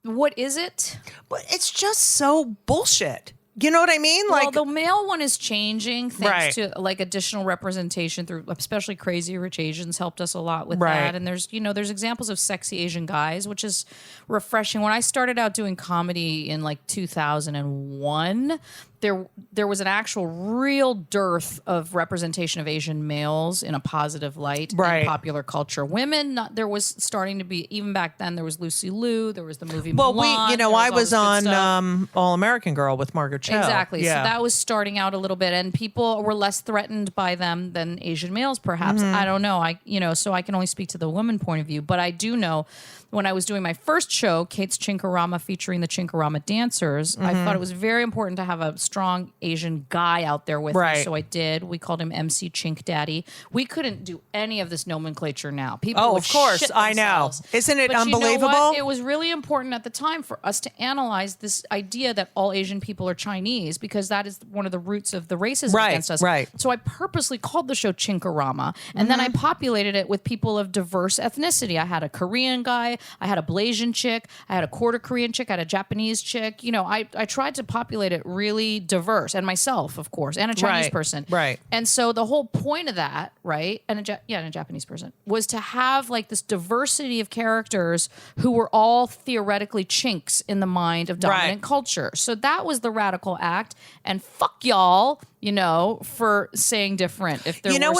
what is it? But it's just so bullshit. You know what I mean? Well, the male one is changing thanks to additional representation through, especially Crazy Rich Asians helped us a lot with that. And there's examples of sexy Asian guys, which is refreshing. When I started out doing comedy in 2001, there was an actual real dearth of representation of Asian males in a positive light in popular culture. Women, there was starting to be, even back then, there was Lucy Liu, there was the movie Mulan. I was on All American Girl with Margaret Cho. Exactly. Yeah. So that was starting out a little bit, and people were less threatened by them than Asian males, perhaps. I don't know. So I can only speak to the woman point of view, but I do know when I was doing my first show, Kate's Chinkarama, featuring the Chinkarama dancers, I thought it was very important to have a strong Asian guy out there with me. So I did. We called him MC Chink Daddy. We couldn't do any of this nomenclature now. People would of course, shit I know. themselves. Isn't it but unbelievable? You know what? It was really important at the time for us to analyze this idea that all Asian people are Chinese, because that is one of the roots of the racism against us. Right. So I purposely called the show Chinkarama, and then I populated it with people of diverse ethnicity. I had a Korean guy, I had a Blasian chick, I had a quarter Korean chick, I had a Japanese chick. You know, I tried to populate it really diverse, and myself, of course, and a Chinese person. Right. And so the whole point of that, right, and a Japanese person, was to have like this diversity of characters who were all theoretically chinks in the mind of dominant culture. So that was the radical act, and fuck y'all, you know, for saying different. If there there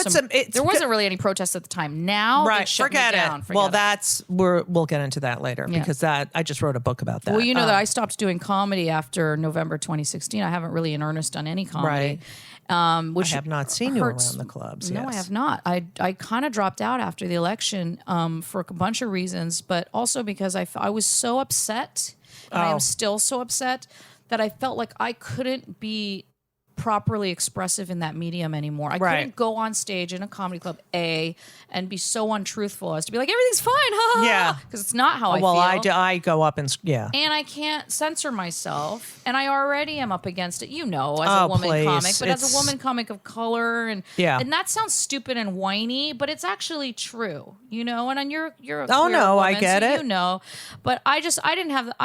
wasn't really any protest at the time. Now, forget it. We'll get into that later because I just wrote a book about that. Well, you know that I stopped doing comedy after November 2016. I haven't really in earnest done any comedy. Which I have not seen you around the clubs. No, I have not. I kind of dropped out after the election for a bunch of reasons, but also because I was so upset, and I am still so upset, that I felt like I couldn't be properly expressive in that medium anymore. I couldn't go on stage in a comedy club and be so untruthful as to be like, everything's fine, because it's not how I feel. I go up and and I can't censor myself, and I already am up against it, you know, as a woman comic, but as a woman comic of color, and that sounds stupid and whiny, but it's actually true, you know. And you're a queer woman, I get it, you know. But I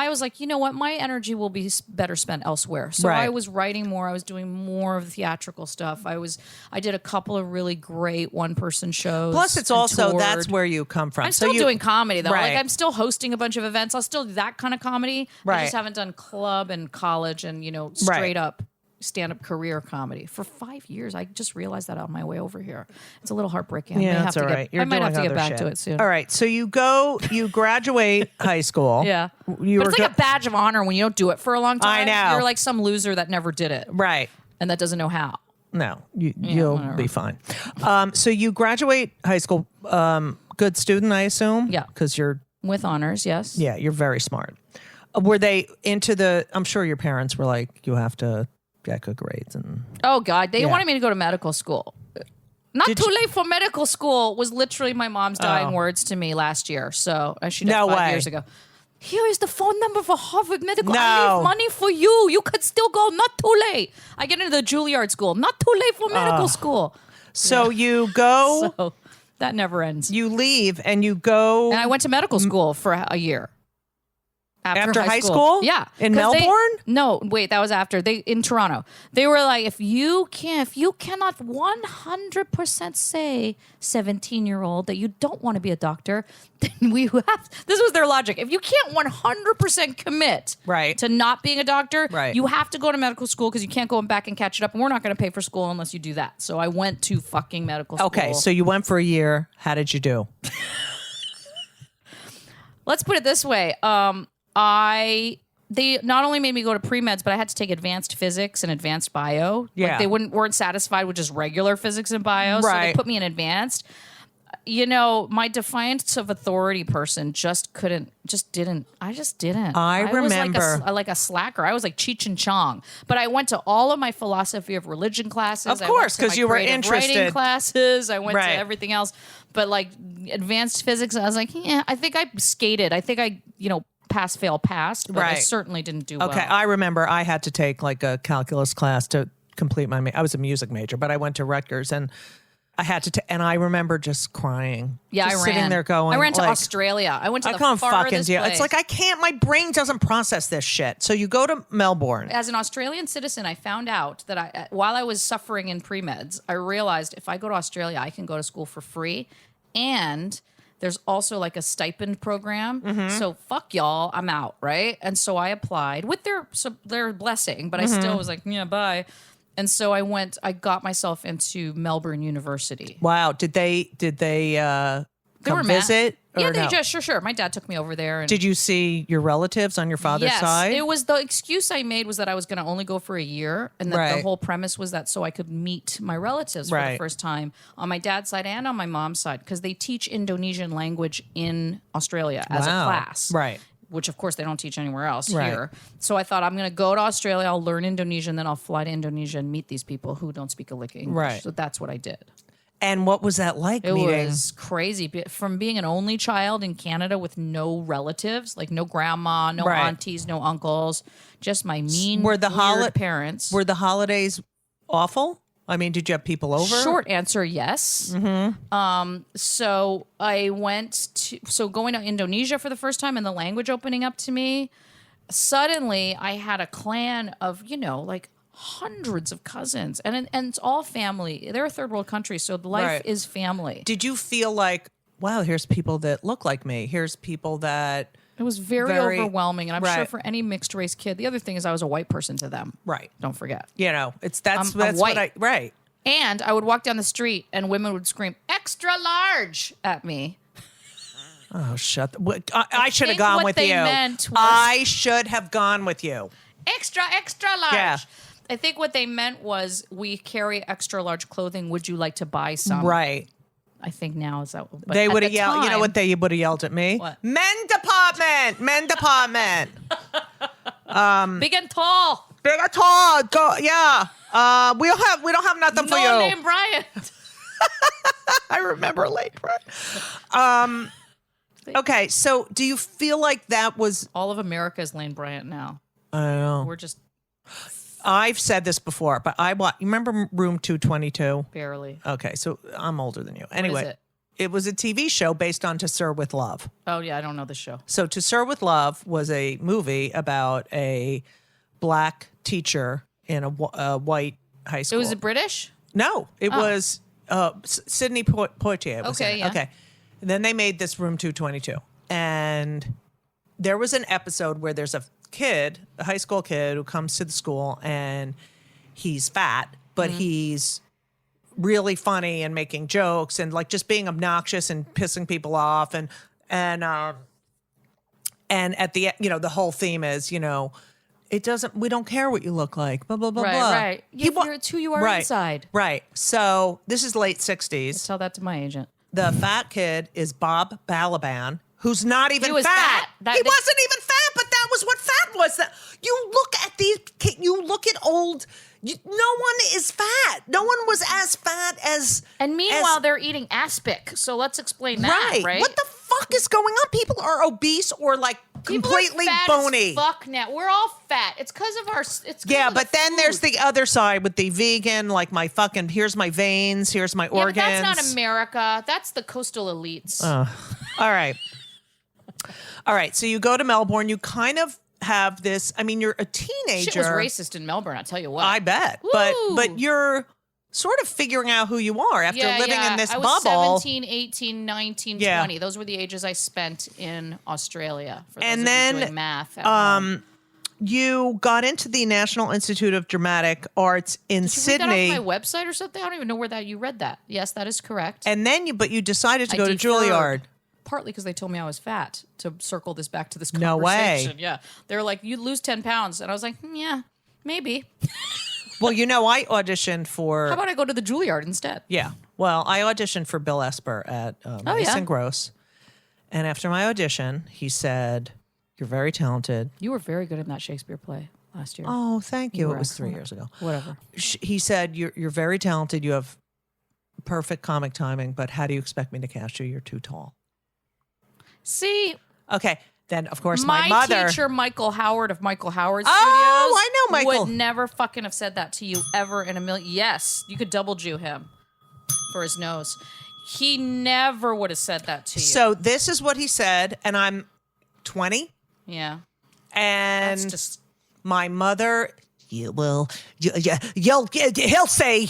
was like, you know what, my energy will be better spent elsewhere. So I was writing more, I was doing more of the theatrical stuff. I did a couple of really great one-person shows. Plus, it's also that's where you come from. I'm still doing comedy though. Like I'm still hosting a bunch of events. I'll still do that kind of comedy. I just haven't done club and college and straight up stand-up career comedy for 5 years. I just realized that on my way over here. It's a little heartbreaking. Yeah, that's all right. I might have to get back to it soon. All right, so you graduate high school. Yeah, but it's like a badge of honor when you don't do it for a long time. I know. You're like some loser that never did it. Right. And that doesn't know how. No, you'll be fine. So you graduate high school. Good student, I assume? Yeah. Because you're... With honors, yes. Yeah, you're very smart. Were they into I'm sure your parents were like, you have to get good grades. Oh, God. They wanted me to go to medical school. Not too late for medical school was literally my mom's dying words to me last year. So she died 5 years ago. Here is the phone number for Harvard Medical. I leave money for you. You could still go. Not too late. I get into the Juilliard school. Not too late for medical school. So you go. So that never ends. You leave and you go. And I went to medical school for a year. After high school? Yeah. In Melbourne? No, wait, that was after. In Toronto. They were like, if you cannot 100% say 17-year-old that you don't want to be a doctor, then we have, this was their logic. If you can't 100% commit to not being a doctor, you have to go to medical school because you can't go back and catch it up, and we're not going to pay for school unless you do that. So I went to fucking medical school. Okay, so you went for a year. How did you do? Let's put it this way. They not only made me go to pre-meds, but I had to take advanced physics and advanced bio. Yeah. Like they weren't satisfied with just regular physics and bio, so they put me in advanced. You know, my defiance of authority person just didn't. I remember. Was like a slacker. I was like Cheech and Chong. But I went to all of my philosophy of religion classes. Of course, because you were interested. Writing classes. I went to everything else. But like advanced physics, I was like, yeah, I think I skated. I think I, pass, fail, passed, but I certainly didn't do well. Okay, I remember I had to take like a calculus class to complete I was a music major, but I went to Rutgers and I had to and I remember just crying. Yeah, just I ran. Sitting there going, I ran to Australia. I went to the farthest place. It's like I can't. My brain doesn't process this shit. So you go to Melbourne. As an Australian citizen, I found out that while I was suffering in pre-meds, I realized if I go to Australia, I can go to school for free, and There's also like a stipend program. So fuck y'all, I'm out, right? And so I applied with their blessing, but I still was like, yeah, bye. And so I got myself into Melbourne University. Wow. Did they come visit? Yeah, or they no? just sure. My dad took me over there. And Did you see your relatives on your father's side? It was the excuse I made was that I was going to only go for a year, and that the whole premise was that so I could meet my relatives for the first time on my dad's side and on my mom's side, because they teach Indonesian language in Australia as a class, right? Which of course they don't teach anywhere else here. So I thought I'm going to go to Australia, I'll learn Indonesian, then I'll fly to Indonesia and meet these people who don't speak a lick of English. Right. So that's what I did. And what was that like? It meeting? was crazy. From being an only child in Canada with no relatives, like no grandma, no aunties, no uncles, just my mean, weird parents. Were the holidays awful? I mean, did you have people over? Short answer, yes. So I going to Indonesia for the first time and the language opening up to me, suddenly I had a clan of, like hundreds of cousins, and it's all family. They're a third world country, so life is family. Did you feel like, wow, here's people that look like me? Here's people that... It was very overwhelming, and I'm sure for any mixed race kid. The other thing is I was a white person to them. Right. Don't forget. That's white. what I... Right. And I would walk down the street, and women would scream, "Extra large," at me. Oh, shut the... I should have gone with you. I should have gone with you. Extra large. Yeah. I think what they meant was, we carry extra large clothing. Would you like to buy some? Right. I think now is that. But they would have yelled. You know what they would have yelled at me? What? Men department. Big and tall. Big and tall. Go. Yeah. We don't have nothing for you. No name Bryant. I remember Lane Bryant. Okay. So, do you feel like that was all of America's Lane Bryant now? I don't know. We're just. I've said this before, but you remember Room 222? Barely. Okay, so I'm older than you. Anyway, what is it was a TV show based on To Sir with Love. Oh, yeah, I don't know the show. So To Sir with Love was a movie about a black teacher in a white high school. Was it British? No, it was Sidney Poitier. Okay, yeah. Okay. And then they made this Room 222. And there was an episode where there's a high school kid who comes to the school, and he's fat, but he's really funny and making jokes and like just being obnoxious and pissing people off. And at the end, the whole theme is, we don't care what you look like, blah, blah, blah, blah. Right. It's who you are inside. Right. So this is late 60s. Tell that to my agent. The fat kid is Bob Balaban, who's not even He was fat. fat. He wasn't even fat, but that was what fat was. You look at you look at old, no one is fat. No one was as fat as... And meanwhile, they're eating aspic. So let's explain that, right? What the fuck is going on? People are obese or like completely bony. Fuck now. We're all fat. It's because of our... But then there's the other side with the vegan, like here's my veins, here's my organs. But that's not America. That's the coastal elites. All right. All right. So you go to Melbourne. You kind of have this. I mean, you're a teenager. Shit was racist in Melbourne, I'll tell you what. I bet. Woo! But you're sort of figuring out who you are after living in this bubble. I was 17, 18, 19, 20. Those were the ages I spent in Australia. For those of you doing math at home. You got into the National Institute of Dramatic Arts in Sydney. Did you read that off my website or something? I don't even know where you read that. Yes, that is correct. And then you decided to go to Juilliard. Partly because they told me I was fat, to circle this back to this conversation. No way. Yeah. They were like, you lose 10 pounds. And I was like, yeah, maybe. Well, I auditioned for... How about I go to the Juilliard instead? Yeah. Well, I auditioned for Bill Esper at Mason Gross. And after my audition, he said, "You're very talented." You were very good in that Shakespeare play last year. Oh, thank you. It was excellent. 3 years ago. Whatever. He said, you're very talented. You have perfect comic timing, but how do you expect me to cast you? You're too tall. See, okay. Then of course my mother, teacher Michael Howard of Michael Howard Studios. Oh, I know Michael. Would never fucking have said that to you ever in a million. Yes, you could double Jew him for his nose. He never would have said that to you. So this is what he said, and I'm 20. Yeah, and that's just my mother. He'll say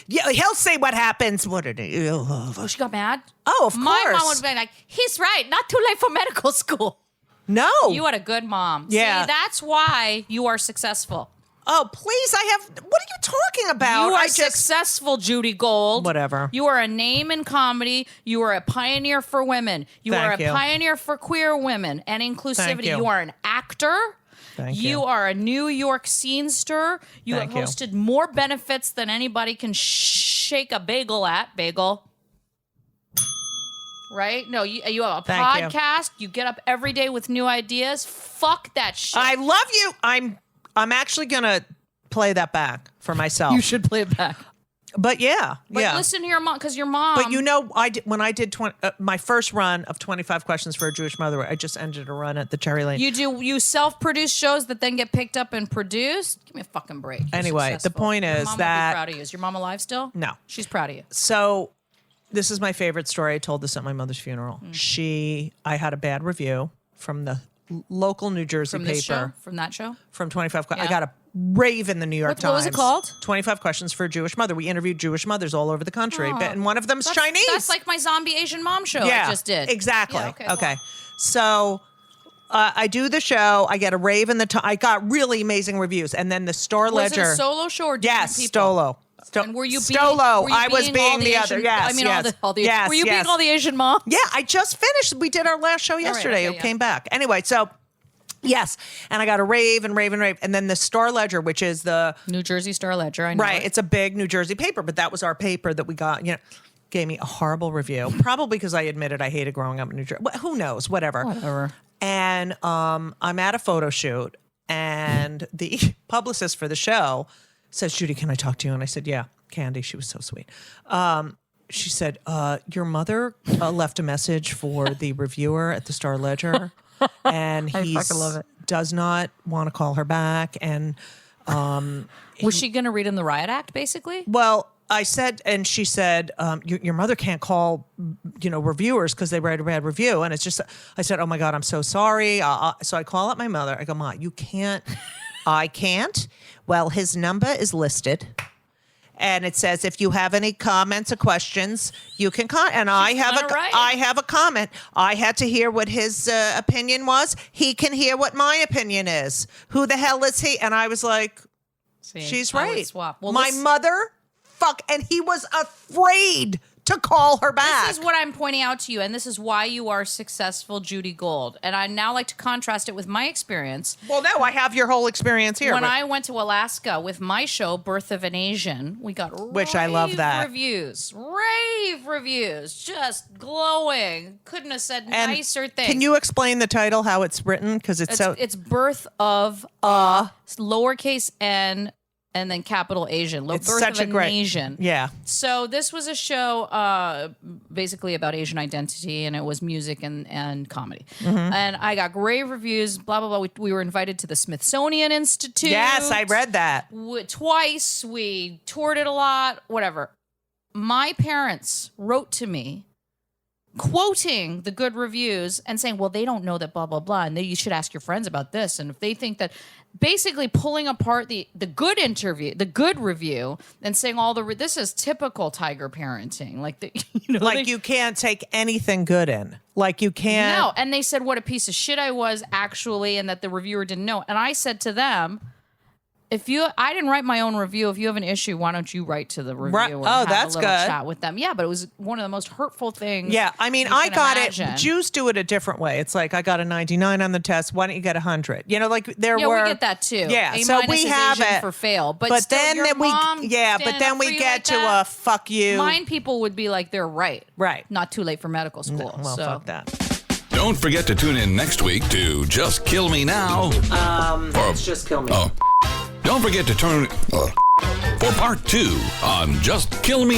he'll see what happens. What did he? Oh, she got mad? Oh, of My course. mom would be like, he's right. Not too late for medical school. No. You had a good mom. Yeah. See, that's why you are successful. Oh, please, what are you talking about? You are successful, Judy Gold. Whatever. You are a name in comedy. You are a pioneer for women. You are a pioneer for queer women and inclusivity. You are an actor. Thank you. You are a New York scene stir. You have hosted more benefits than anybody can shake a bagel at. Bagel. Right? No, you have a podcast. You get up every day with new ideas. Fuck that shit. I love you. I'm actually going to play that back for myself. You should play it back. But yeah. But listen to your mom, because your mom. But when I did my first run of 25 Questions for a Jewish Mother, I just ended a run at the Cherry Lane. You self-produce shows that then get picked up and produced? Give me a fucking break. You're anyway, successful. the point is your mom that. Will be proud of you. Is your mom alive still? No. She's proud of you. So this is my favorite story. I told this at my mother's funeral. I had a bad review from the local New Jersey from paper. This show? From that show? From 25 Questions. I got a rave in the New York Times. What was it called? 25 Questions for a Jewish Mother. We interviewed Jewish mothers all over the country, and one of them's Chinese. That's like my zombie Asian mom show I just did. Exactly. Yeah, okay. So I do the show. I get a rave in the I got really amazing reviews. And then the Star Ledger. Was it a solo show or different people? Stolo. And were you being, Stolo? were you I was being the Asian, other. Yes, I mean, yes. all the yes, were you being all the Asian moms? Yeah, I just finished. We did our last show yesterday. It came back. Anyway, so yes. And I got a rave and rave and rave. And then the Star Ledger, which is the New Jersey Star Ledger. I know right. It's a big New Jersey paper, but that was our paper that we got, gave me a horrible review. Probably because I admitted I hated growing up in New Jersey. Who knows? Whatever. And I'm at a photo shoot, and the publicist for the show says, Judy, can I talk to you? And I said, yeah. Candy, she was so sweet. She said, your mother left a message for the reviewer at the Star Ledger, and he does not want to call her back. And was she going to read him the riot act, basically? Well, I said, and she said, your mother can't call, reviewers because they write a bad review. And it's just, I said, oh my God, I'm so sorry. So I call up my mother. I go, Ma, you can't. I can't. Well, his number is listed. And it says, if you have any comments or questions, you can comment. And I have a comment. I had to hear what his opinion was. He can hear what my opinion is. Who the hell is he? And I was like, she's right. Swap. Well, my mother, and he was afraid to call her back. This is what I'm pointing out to you, and this is why you are successful, Judy Gold. And I now like to contrast it with my experience. Well, no, I have your whole experience here. When I went to Alaska with my show, Birth of an Asian, we got I love that. Rave reviews, just glowing. Couldn't have said nicer things. Can you explain the title, how it's written? Because it's Birth of lowercase n. And then capital Asian. It's Birth such of a great Asian. Yeah. So this was a show basically about Asian identity, and it was music and comedy. Mm-hmm. And I got great reviews, blah, blah, blah. We were invited to the Smithsonian Institute. Yes, I read that. Twice. We toured it a lot, whatever. My parents wrote to me quoting the good reviews and saying, well, they don't know that blah, blah, blah. And you should ask your friends about this. And if they think that, basically pulling apart the good interview, the good review, and saying this is typical Tiger parenting. Like you can't take anything good in. Like you can't. No. And they said what a piece of shit I was actually, and that the reviewer didn't know. And I said to them, I didn't write my own review. If you have an issue, why don't you write to the reviewer? Right. And have that's a little good. Chat with them. Yeah, but it was one of the most hurtful things. Yeah, I mean, I got it. Jews do it a different way. It's like I got a 99 on the test. Why don't you get 100? We get that too. Yeah, A- so we have Asian it for fail. But still, then we get to a fuck you. Mine people would be like, they're right. Right. Not too late for medical school. No, well, fuck that. Don't forget to tune in next week to Just Kill Me Now. It's Just Kill Me. Oh. Don't forget to turn for part 2 on Just Kill Me.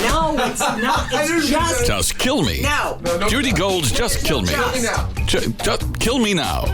No, it's not. It's Just Kill Me. No. Judy Gold's Just Kill Me. Kill me now. Just Kill Me Now.